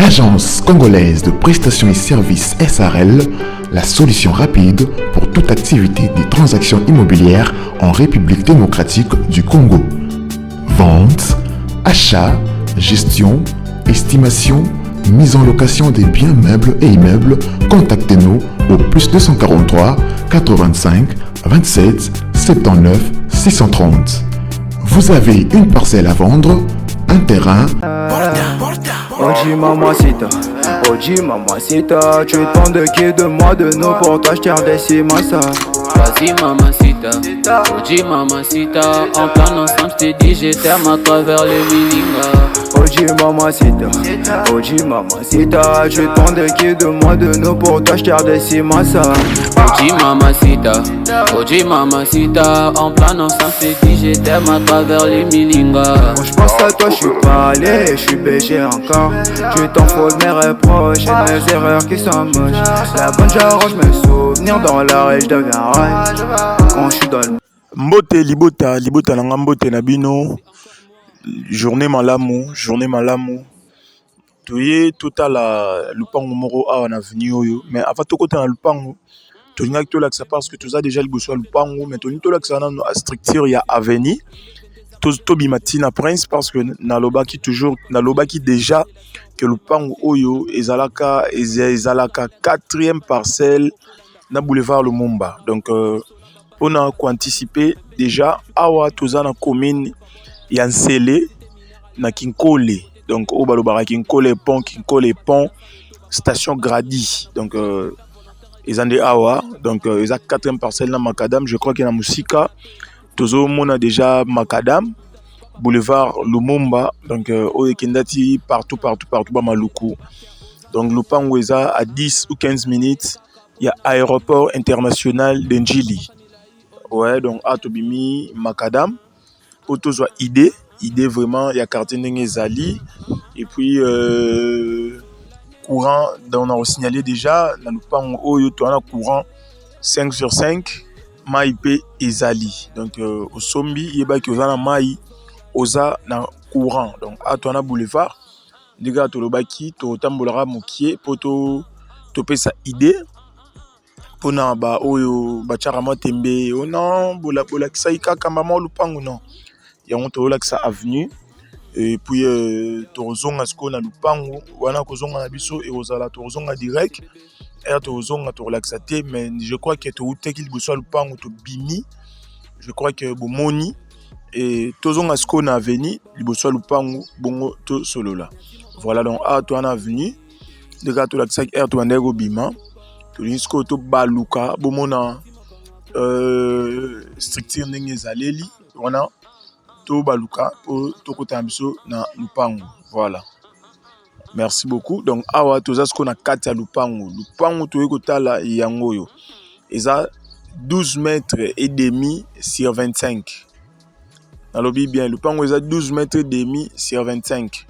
L'Agence congolaise de prestations et services SARL, la solution rapide pour toute activité des transactions immobilières en République démocratique du Congo. Vente, achat, gestion, estimation, mise en location des biens meubles et immeubles, contactez-nous au +243 85 27 79 630. Vous avez une parcelle à vendre, un terrain. Oji mamacita, tu tends de qui de moi de nous pour toi je tire des cimasa. Vas-y mamacita, Oji mamacita, en plan ensemble je t'ai dit je t'aime à travers les milingas. Oji mamacita, tu tends de qui de moi de nous pour toi je tire des cimasa. Oji mamacita, en plan ensemble je t'ai dit je t'aime à travers les milingas. Quand je pense à toi je suis pas allé, je suis BG encore. Tu t'en fous de mes reproches et de mes erreurs qui sont moches. La bonne j'arrange mes souvenirs dans la rue, je deviens rage quand je suis dans le... Mbote libota nanga mbote na bino. Journée malamu. Toye totala lupango moko awa na venu oyo. Mais avant to kota na lupango, tolinga to laksa parce que toza déjà liboso lupango, mais tolinga to laksa na structure ya avenue. Tobi Matina Prince parce que nalobaki déjà que lupango oyo ezalaka quatrième parcelle na boulevard Lumumba. Donc on a anticiper déjà awa toza na commune ya Nsele na Kinkole. Donc au balobara Kinkole pont station Grady. Donc ezande awa donc eza quatrième parcelle na Macadam, je crois que na Musika tozo mona déjà Macadam boulevard Lumumba. Donc Kendati partout ba Maluku. Donc lupango eza à 10 ou 15 minutes, il y a aéroport international de Njili. Ouais, donc Atobimi Macadam pour tout soit idée vraiment il y a quartier Nengezali et puis courant donc on a signalé déjà dans le pan oyo to na courant 5/5 Maïpe Ezali. Donc au sombi yeba ki ozana mai oza na courant. Donc atona boulevard diga to lobaki to tambolara mokie poto to pesa idée pona ba oyo ba charama tembe oh non bola kisa ikaka mama lupango non ya on to laksa avenue et puis to zonga sko na lupango wana ko zonga na biso et ozala to zonga direct et to zonga to laksa te. Mais je crois que to uteki liboso lupango to bimi, je crois que bomoni et to zonga sko na avenue liboso lupango bongo to solola. Voilà donc a to na avenue de ga to laksa air to ndego bima to to baluka bomona structure ndenge ezaleli wana to baluka to kota biso na lupango. Voilà, merci beaucoup. Donc awa toza sko na kati ya lupango to ekotala yango yo eza 12 mètres et demi sur 25. Nalobi bien lupango eza 12 mètres et demi sur 25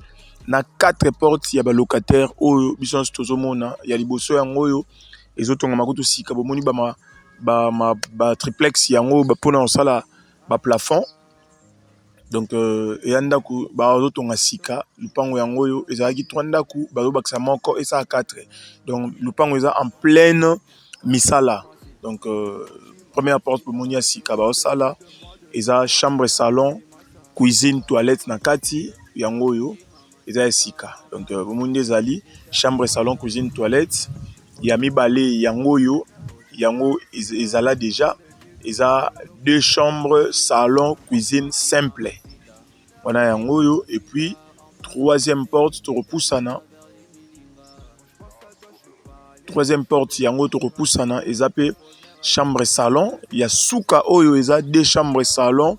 na 4 portes ya ba locataire oyo biso tozomona ya liboso yango yo ezotonga makutu sika bomoni ba triplex yango ba pona osala ba plafond. Donc eyandaku ba ozotonga sika lupango yango yo ezalaki 3 ndaku bazo bakisa moko et ça 4. Donc lupango eza en pleine misala. Donc première porte bomoni ya sika ba osala eza chambre salon cuisine toilette na kati yango yo eza sika. Donc bomoni ezali chambre salon cuisine toilette ya mibale yango yo yango ezala déjà eza 2 chambres salon cuisine simple wana yango yo. Et puis troisième porte to repoussana yango to repoussana eza pe chambre salon ya suka oyo eza 2 chambres salon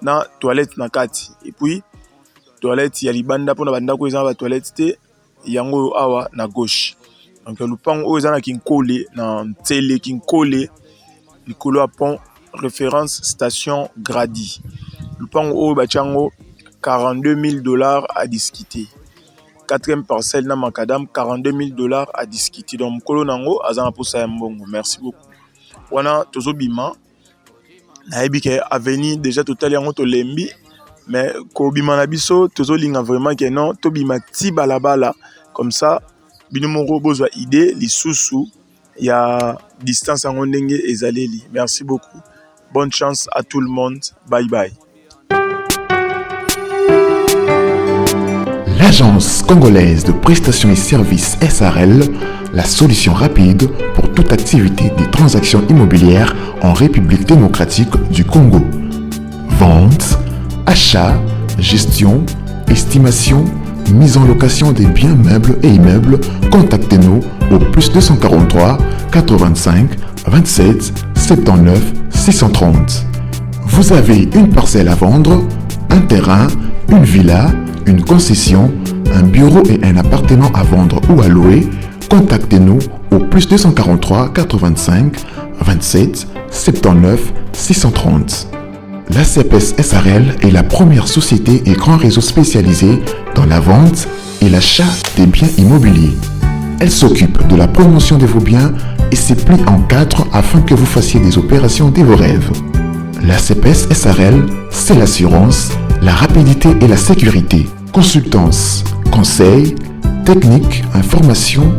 na toilette na kati. Et puis toilette ya libanda pona bandako eza ba toilette te yango awa na gauche. Donc lupango oyo eza na Kinkole na Nsele Kinkole likolo ya pont référence station Grady. Lupango oyo bachango $42,000 à discuter. Quatrième parcelle na Macadam, $42,000 à discuter. Donc mkolo nango azana posa ya mbongo. Merci beaucoup. Wana tozobima na ebike avenue déjà total yango to lembi mais ko bima na biso tozolinga vraiment que non to bima ti balabala Comme ça, bino moko bozwa idée, les sous-sous, il y a distance en ondenge et zaleli. Merci beaucoup. Bonne chance à tout le monde. Bye bye. L'Agence congolaise de prestations et services SARL, la solution rapide pour toute activité des transactions immobilières en République démocratique du Congo. Vente, achat, gestion, estimation, mise en location des biens meubles et immeubles. Contactez-nous au +243 85 27 79 630. Vous avez une parcelle à vendre, un terrain, une villa, une concession, un bureau et un appartement à vendre ou à louer. Contactez-nous au +243 85 27 79 630. La CPS SARL est la première société et grand réseau spécialisé dans la vente et l'achat des biens immobiliers. Elle s'occupe de la promotion de vos biens et se plie en 4 afin que vous fassiez des opérations de vos rêves. La CPS SARL, c'est l'assurance, la rapidité et la sécurité. Consultance, conseils, techniques, informations.